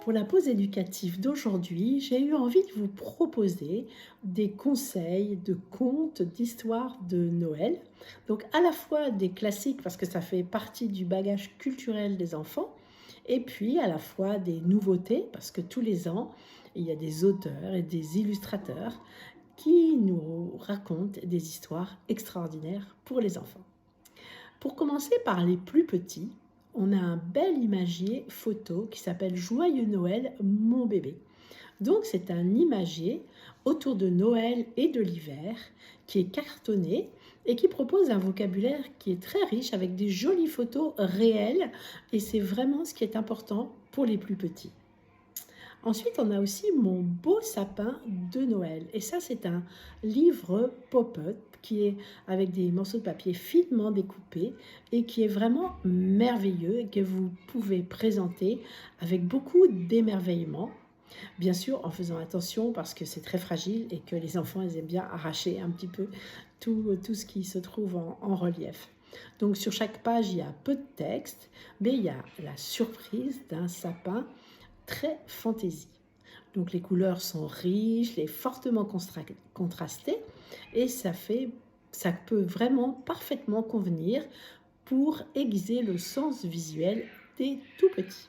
Pour la pause éducative d'aujourd'hui, j'ai eu envie de vous proposer des conseils de contes, d'histoires de Noël. Donc à la fois des classiques parce que ça fait partie du bagage culturel des enfants, et puis à la fois des nouveautés parce que tous les ans, il y a des auteurs et des illustrateurs qui nous racontent des histoires extraordinaires pour les enfants. Pour commencer par les plus petits, on a un bel imagier photo qui s'appelle Joyeux Noël, mon bébé. Donc c'est un imagier autour de Noël et de l'hiver qui est cartonné et qui propose un vocabulaire qui est très riche avec des jolies photos réelles et c'est vraiment ce qui est important pour les plus petits. Ensuite, on a aussi Mon beau sapin de Noël. Et ça, c'est un livre pop-up qui est avec des morceaux de papier finement découpés et qui est vraiment merveilleux et que vous pouvez présenter avec beaucoup d'émerveillement. Bien sûr, en faisant attention parce que c'est très fragile et que les enfants ils aiment bien arracher un petit peu tout ce qui se trouve en relief. Donc sur chaque page, il y a peu de texte, mais il y a la surprise d'un sapin très fantaisie. Donc les couleurs sont riches, les fortement contrastées et ça peut vraiment parfaitement convenir pour aiguiser le sens visuel des tout petits.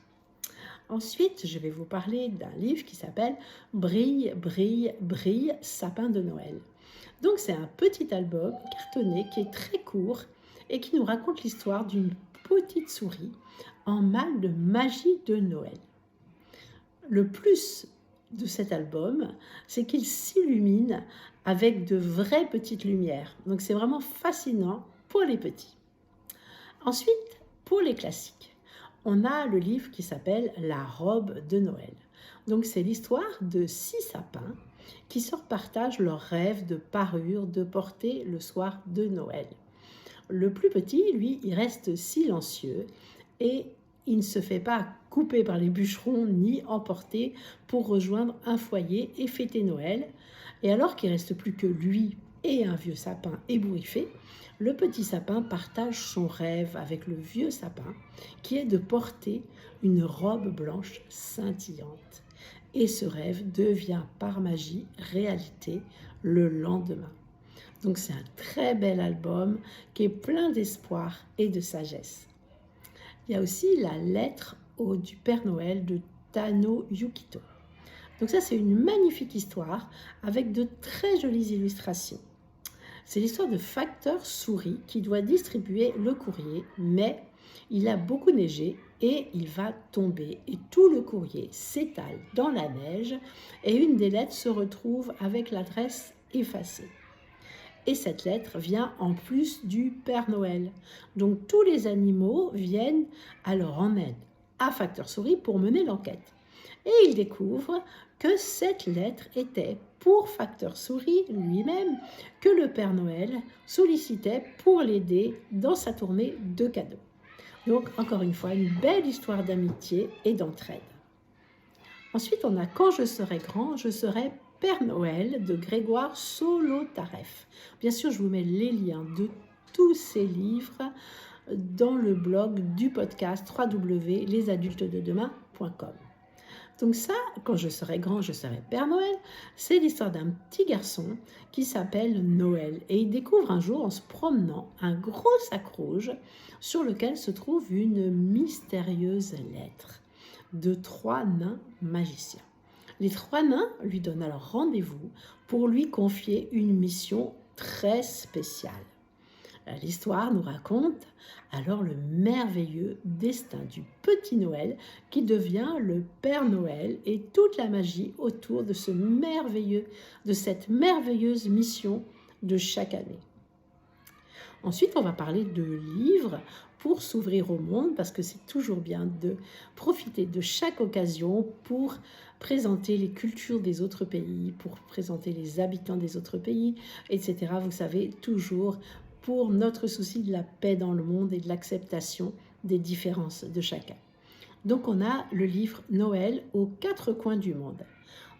Ensuite, je vais vous parler d'un livre qui s'appelle Brille, brille, brille, sapin de Noël. Donc c'est un petit album cartonné qui est très court et qui nous raconte l'histoire d'une petite souris en mal de magie de Noël. Le plus de cet album, c'est qu'il s'illumine avec de vraies petites lumières. Donc c'est vraiment fascinant pour les petits. Ensuite, pour les classiques, on a le livre qui s'appelle La robe de Noël. Donc c'est l'histoire de 6 sapins qui se partagent leur rêve de parure de porter le soir de Noël. Le plus petit, lui, il reste silencieux et il ne se fait pas couper par les bûcherons ni emporter pour rejoindre un foyer et fêter Noël. Et alors qu'il ne reste plus que lui et un vieux sapin ébouriffé, le petit sapin partage son rêve avec le vieux sapin qui est de porter une robe blanche scintillante. Et ce rêve devient par magie réalité le lendemain. Donc c'est un très bel album qui est plein d'espoir et de sagesse. Il y a aussi la lettre du Père Noël de Tano Yukito. Donc ça, c'est une magnifique histoire avec de très jolies illustrations. C'est l'histoire de Facteur Souris qui doit distribuer le courrier, mais il a beaucoup neigé et il va tomber. Et tout le courrier s'étale dans la neige et une des lettres se retrouve avec l'adresse effacée. Et cette lettre vient en plus du Père Noël. Donc tous les animaux viennent alors en aide à Facteur Souris pour mener l'enquête. Et ils découvrent que cette lettre était pour Facteur Souris lui-même que le Père Noël sollicitait pour l'aider dans sa tournée de cadeaux. Donc encore une fois, une belle histoire d'amitié et d'entraide. Ensuite, on a Quand je serai grand, je serai Père Noël de Grégoire Solotareff. Bien sûr, je vous mets les liens de tous ces livres dans le blog du podcast www.lesadultesdedemain.com. Donc ça, Quand je serai grand, je serai Père Noël, c'est l'histoire d'un petit garçon qui s'appelle Noël. Et il découvre un jour, en se promenant, un gros sac rouge sur lequel se trouve une mystérieuse lettre de 3 nains magiciens. Les 3 nains lui donnent alors rendez-vous pour lui confier une mission très spéciale. L'histoire nous raconte alors le merveilleux destin du petit Noël qui devient le Père Noël et toute la magie autour de cette merveilleuse mission de chaque année. Ensuite, on va parler de livres pour s'ouvrir au monde parce que c'est toujours bien de profiter de chaque occasion pour présenter les cultures des autres pays, pour présenter les habitants des autres pays, etc. Vous savez, toujours pour notre souci de la paix dans le monde et de l'acceptation des différences de chacun. Donc on a le livre Noël aux 4 coins du monde.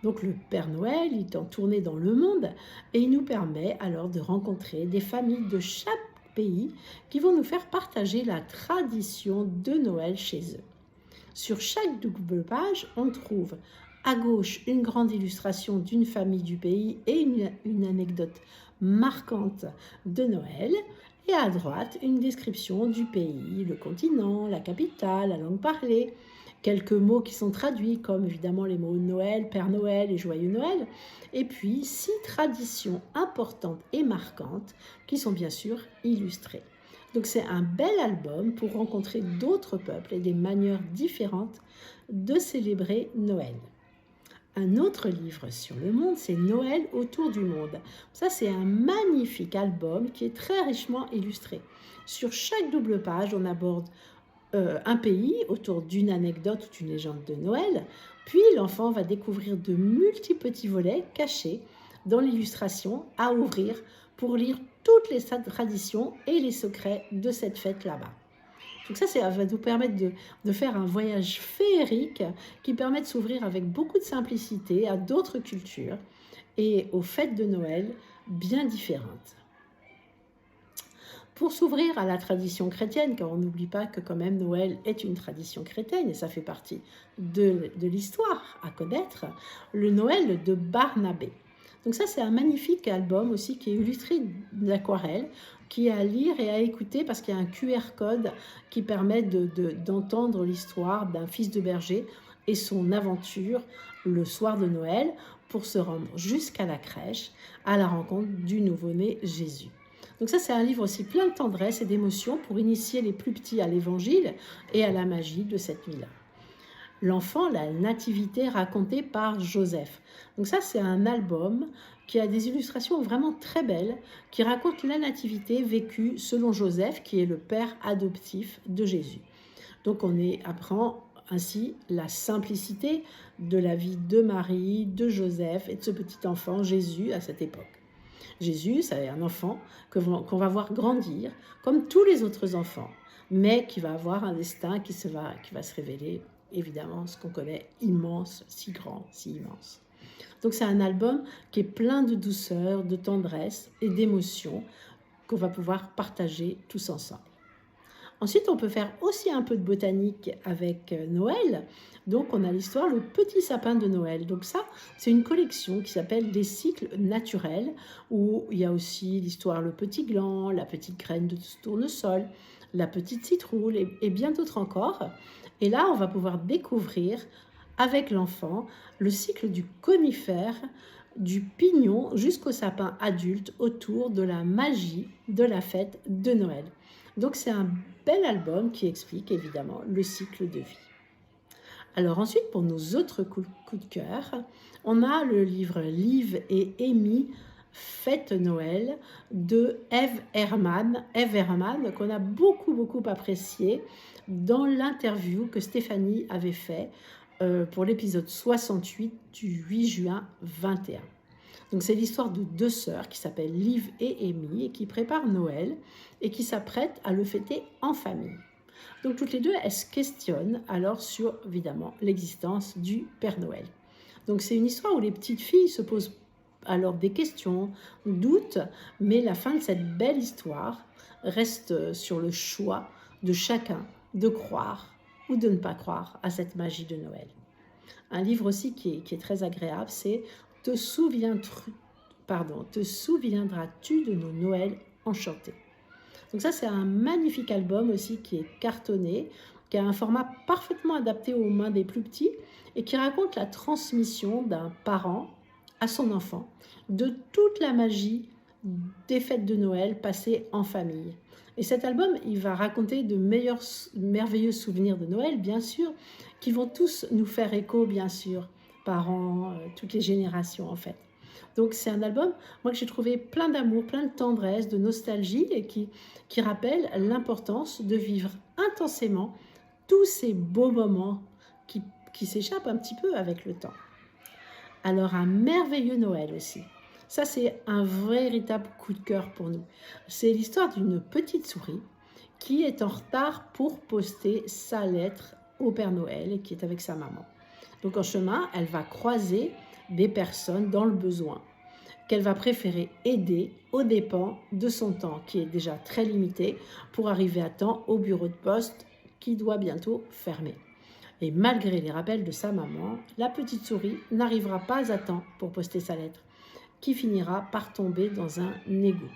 Donc le Père Noël il est en tournée dans le monde et il nous permet alors de rencontrer des familles de chaque pays qui vont nous faire partager la tradition de Noël chez eux. Sur chaque double page, on trouve à gauche une grande illustration d'une famille du pays et une anecdote marquante de Noël, et à droite une description du pays, le continent, la capitale, la langue parlée, quelques mots qui sont traduits comme évidemment les mots Noël, Père Noël et Joyeux Noël, et puis 6 traditions importantes et marquantes qui sont bien sûr illustrées. Donc c'est un bel album pour rencontrer d'autres peuples et des manières différentes de célébrer Noël. Un autre livre sur le monde, c'est Noël autour du monde. Ça, c'est un magnifique album qui est très richement illustré. Sur chaque double page, on aborde un pays autour d'une anecdote ou d'une légende de Noël, puis l'enfant va découvrir de multiples petits volets cachés dans l'illustration à ouvrir pour lire toutes les traditions et les secrets de cette fête là-bas. Donc ça va nous permettre de faire un voyage féerique qui permet de s'ouvrir avec beaucoup de simplicité à d'autres cultures et aux fêtes de Noël bien différentes. Pour s'ouvrir à la tradition chrétienne, car on n'oublie pas que quand même Noël est une tradition chrétienne et ça fait partie de l'histoire à connaître, le Noël de Barnabé. Donc ça, c'est un magnifique album aussi qui est illustré d'aquarelles, qui est à lire et à écouter parce qu'il y a un QR code qui permet d'entendre l'histoire d'un fils de berger et son aventure le soir de Noël pour se rendre jusqu'à la crèche à la rencontre du nouveau-né Jésus. Donc ça, c'est un livre aussi plein de tendresse et d'émotion pour initier les plus petits à l'évangile et à la magie de cette nuit-là. L'enfant, la nativité racontée par Joseph. Donc ça, c'est un album qui a des illustrations vraiment très belles, qui raconte la nativité vécue selon Joseph, qui est le père adoptif de Jésus. Donc on apprend ainsi la simplicité de la vie de Marie, de Joseph et de ce petit enfant Jésus à cette époque. Jésus, c'est un enfant qu'on va voir grandir comme tous les autres enfants, mais qui va avoir un destin qui va se révéler, évidemment, ce qu'on connaît, immense, si grand, si immense. Donc c'est un album qui est plein de douceur, de tendresse et d'émotion qu'on va pouvoir partager tous ensemble. Ensuite, on peut faire aussi un peu de botanique avec Noël. Donc, on a l'histoire Le Petit Sapin de Noël. Donc ça, c'est une collection qui s'appelle Les cycles naturels, où il y a aussi l'histoire Le Petit Gland, La Petite Graine de Tournesol, La Petite Citrouille et bien d'autres encore. Et là, on va pouvoir découvrir avec l'enfant le cycle du conifère, du pignon jusqu'au sapin adulte autour de la magie de la fête de Noël. Donc c'est un bel album qui explique évidemment le cycle de vie. Alors ensuite, pour nos autres coups de cœur, on a le livre Liv et Amy Fête Noël de Eve Herman, qu'on a beaucoup apprécié dans l'interview que Stéphanie avait fait pour l'épisode 68 du 8 juin 21. Donc c'est l'histoire de deux sœurs qui s'appellent Liv et Amy et qui préparent Noël et qui s'apprêtent à le fêter en famille. Donc toutes les deux, elles se questionnent alors sur évidemment l'existence du Père Noël. Donc c'est une histoire où les petites filles se posent alors des questions, doutent, mais la fin de cette belle histoire reste sur le choix de chacun de croire ou de ne pas croire à cette magie de Noël. Un livre aussi qui est très agréable, c'est Te souviendras-tu de nos Noëls enchantés? Donc ça, c'est un magnifique album aussi qui est cartonné, qui a un format parfaitement adapté aux mains des plus petits et qui raconte la transmission d'un parent à son enfant de toute la magie des fêtes de Noël passées en famille. Et cet album, il va raconter de merveilleux souvenirs de Noël, bien sûr, qui vont tous nous faire écho, bien sûr, parents, toutes les générations en fait. Donc c'est un album, moi, que j'ai trouvé plein d'amour, plein de tendresse, de nostalgie et qui rappelle l'importance de vivre intensément tous ces beaux moments qui s'échappent un petit peu avec le temps. Alors un merveilleux Noël aussi. Ça, c'est un véritable coup de cœur pour nous. C'est l'histoire d'une petite souris qui est en retard pour poster sa lettre au Père Noël et qui est avec sa maman. Donc en chemin, elle va croiser des personnes dans le besoin qu'elle va préférer aider aux dépens de son temps qui est déjà très limité pour arriver à temps au bureau de poste qui doit bientôt fermer. Et malgré les rappels de sa maman, la petite souris n'arrivera pas à temps pour poster sa lettre, qui finira par tomber dans un égout.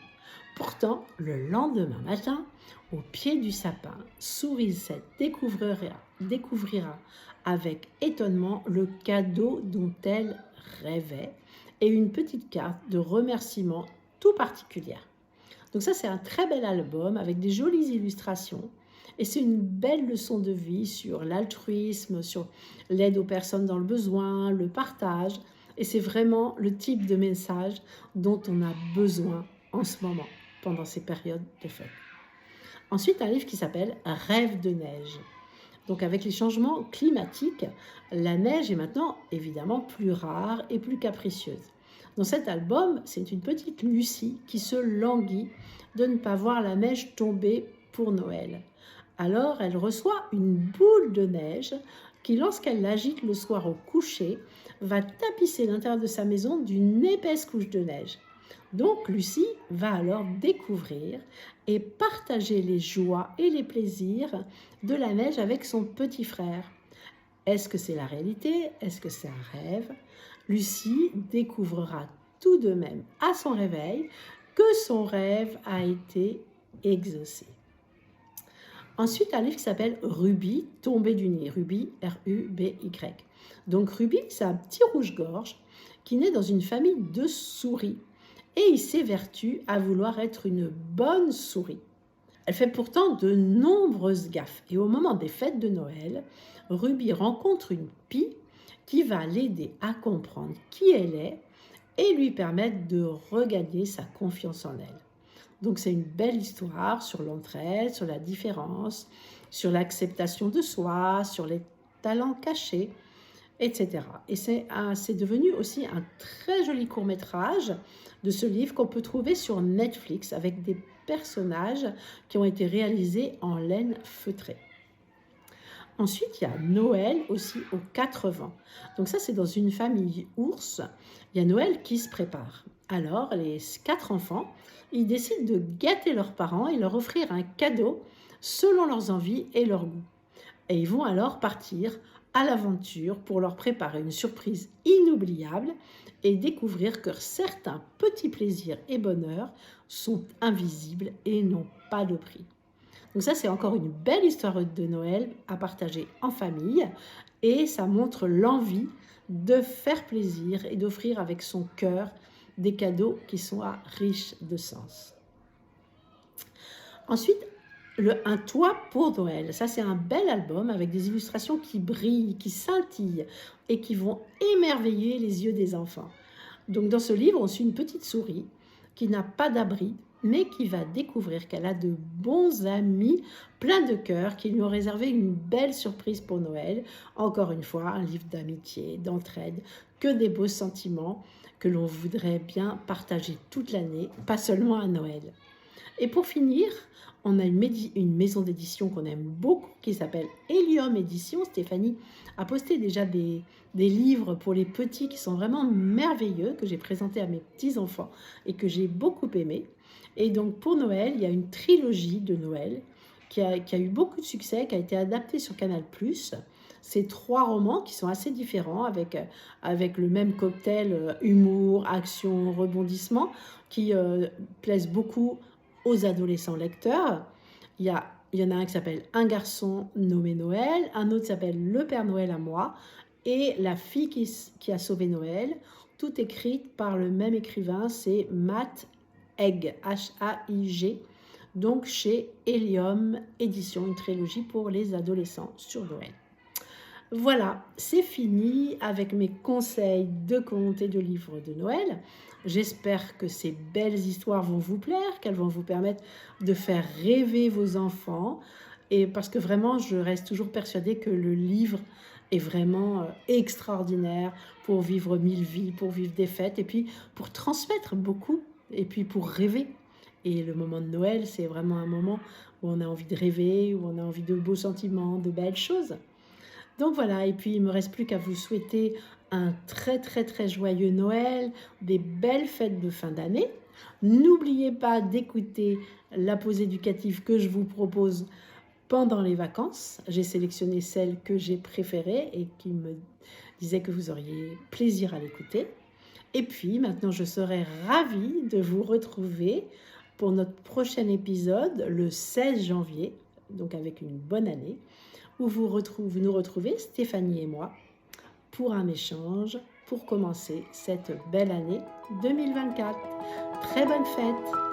Pourtant, le lendemain matin, au pied du sapin, Sourisette découvrira avec étonnement le cadeau dont elle rêvait et une petite carte de remerciement tout particulière. Donc ça, c'est un très bel album avec des jolies illustrations. Et c'est une belle leçon de vie sur l'altruisme, sur l'aide aux personnes dans le besoin, le partage. Et c'est vraiment le type de message dont on a besoin en ce moment, pendant ces périodes de fête. Ensuite, un livre qui s'appelle Rêve de neige. Donc avec les changements climatiques, la neige est maintenant évidemment plus rare et plus capricieuse. Dans cet album, c'est une petite Lucie qui se languit de ne pas voir la neige tomber pour Noël. Alors elle reçoit une boule de neige qui, lorsqu'elle l'agite le soir au coucher, va tapisser l'intérieur de sa maison d'une épaisse couche de neige. Donc Lucie va alors découvrir et partager les joies et les plaisirs de la neige avec son petit frère. Est-ce que c'est la réalité? Est-ce que c'est un rêve? Lucie découvrira tout de même à son réveil que son rêve a été exaucé. Ensuite, un livre qui s'appelle Ruby, tombé du nid. Ruby, R-U-B-Y. Donc Ruby, c'est un petit rouge-gorge qui naît dans une famille de souris. Et il s'évertue à vouloir être une bonne souris. Elle fait pourtant de nombreuses gaffes. Et au moment des fêtes de Noël, Ruby rencontre une pie qui va l'aider à comprendre qui elle est et lui permettre de regagner sa confiance en elle. Donc c'est une belle histoire sur l'entraide, sur la différence, sur l'acceptation de soi, sur les talents cachés, etc. Et c'est devenu aussi un très joli court-métrage de ce livre qu'on peut trouver sur Netflix avec des personnages qui ont été réalisés en laine feutrée. Ensuite, il y a Noël aussi aux 4 vents. Donc ça, c'est dans une famille ours. Il y a Noël qui se prépare. Alors, les 4 enfants, ils décident de gâter leurs parents et leur offrir un cadeau selon leurs envies et leurs goûts. Et ils vont alors partir à l'aventure pour leur préparer une surprise inoubliable et découvrir que certains petits plaisirs et bonheurs sont invisibles et n'ont pas de prix. Donc ça, c'est encore une belle histoire de Noël à partager en famille et ça montre l'envie de faire plaisir et d'offrir avec son cœur des cadeaux qui soient riches de sens. Ensuite, un toit pour Noël. Ça, c'est un bel album avec des illustrations qui brillent, qui scintillent et qui vont émerveiller les yeux des enfants. Donc, dans ce livre, on suit une petite souris qui n'a pas d'abri, mais qui va découvrir qu'elle a de bons amis pleins de cœur qui lui ont réservé une belle surprise pour Noël. Encore une fois, un livre d'amitié, d'entraide, que des beaux sentiments que l'on voudrait bien partager toute l'année, pas seulement à Noël. Et pour finir, on a une maison d'édition qu'on aime beaucoup qui s'appelle Hélium Édition. Stéphanie a posté déjà des livres pour les petits qui sont vraiment merveilleux, que j'ai présentés à mes petits-enfants et que j'ai beaucoup aimé. Et donc pour Noël, il y a une trilogie de Noël qui a eu beaucoup de succès, qui a été adaptée sur Canal+. C'est 3 romans qui sont assez différents avec le même cocktail humour, action, rebondissement qui plaisent beaucoup aux adolescents lecteurs. Il y en a un qui s'appelle Un garçon nommé Noël, un autre s'appelle Le Père Noël à moi et La fille qui a sauvé Noël, tout écrite par le même écrivain, c'est Matt Haig, H-A-I-G, donc chez Hélium Édition, une trilogie pour les adolescents sur Noël. Voilà, c'est fini avec mes conseils de contes et de livres de Noël. J'espère que ces belles histoires vont vous plaire, qu'elles vont vous permettre de faire rêver vos enfants. Et parce que vraiment, je reste toujours persuadée que le livre est vraiment extraordinaire pour vivre 1000 vies, pour vivre des fêtes et puis pour transmettre beaucoup et puis pour rêver. Et le moment de Noël, c'est vraiment un moment où on a envie de rêver, où on a envie de beaux sentiments, de belles choses. Donc voilà, et puis il ne me reste plus qu'à vous souhaiter un très très très joyeux Noël, des belles fêtes de fin d'année. N'oubliez pas d'écouter la pause éducative que je vous propose pendant les vacances. J'ai sélectionné celles que j'ai préférées et qui me disaient que vous auriez plaisir à l'écouter. Et puis maintenant, je serai ravie de vous retrouver pour notre prochain épisode le 16 janvier, donc avec une bonne année, où vous nous retrouvez, Stéphanie et moi, pour un échange pour commencer cette belle année 2024. Très bonne fête!